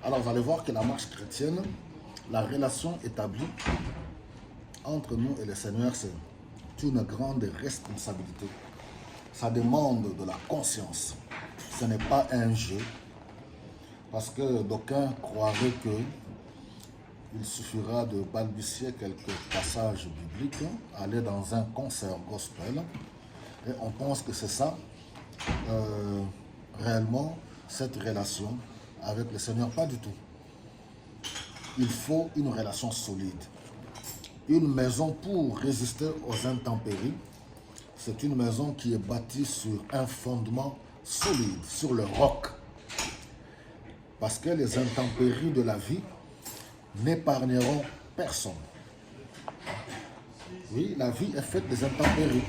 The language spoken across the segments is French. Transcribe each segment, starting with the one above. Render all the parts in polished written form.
Alors, vous allez voir que la marche chrétienne, la relation établie entre nous et le Seigneur, c'est une grande responsabilité. Ça demande de la conscience. Ce n'est pas un jeu. Parce que d'aucuns croiraient qu'il suffira de balbutier quelques passages bibliques, aller dans un concert gospel, et on pense que c'est ça, réellement, cette relation avec le Seigneur. Pas du tout. Il faut une relation solide. Une maison pour résister aux intempéries, c'est une maison qui est bâtie sur un fondement solide, sur le roc. Parce que les intempéries de la vie n'épargneront personne. Oui, la vie est faite des intempéries.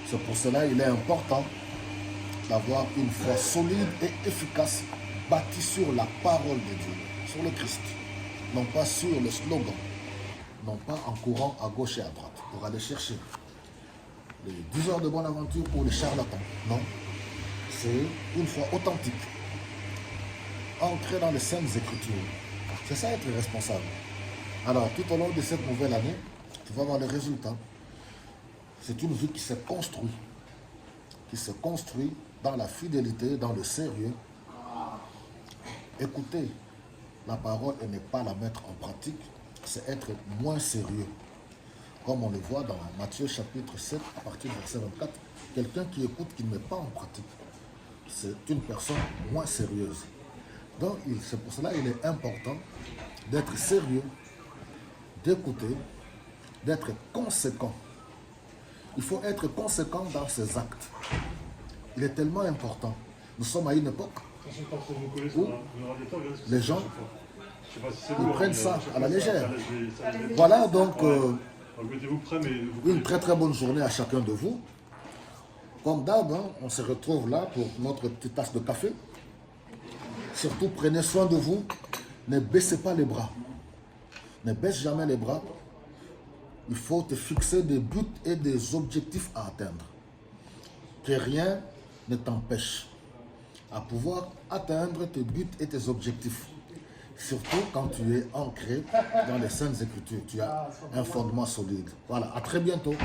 C'est pour cela qu'il est important d'avoir une foi solide et efficace, bâtie sur la parole de Dieu, sur le Christ. Non pas sur le slogan, non pas en courant à gauche et à droite pour aller chercher les 10 heures de bonne aventure pour les charlatans. Non, c'est une foi authentique, ancrée dans les saintes écritures. C'est ça être responsable. Alors, tout au long de cette nouvelle année, tu vas voir les résultats. C'est une vie qui se construit dans la fidélité, dans le sérieux. Écoutez la parole et ne pas la mettre en pratique, c'est être moins sérieux. Comme on le voit dans Matthieu chapitre 7, à partir du verset 24, quelqu'un qui écoute, qui ne met pas en pratique, c'est une personne moins sérieuse. Donc, c'est pour cela qu'il est important d'être sérieux, d'écouter, d'être conséquent. Il faut être conséquent dans ses actes. Il est tellement important. Nous sommes à une époque où les gens ils prennent ça à la légère. Voilà donc une très très bonne journée à chacun de vous. Comme d'hab, on se retrouve là pour notre petite tasse de café. Surtout, prenez soin de vous. Ne baissez pas les bras. Ne baisse jamais les bras. Il faut te fixer des buts et des objectifs à atteindre. Que rien ne t'empêche à pouvoir atteindre tes buts et tes objectifs. Surtout quand tu es ancré dans les Saintes Écritures. Tu as un fondement solide. Voilà, à très bientôt.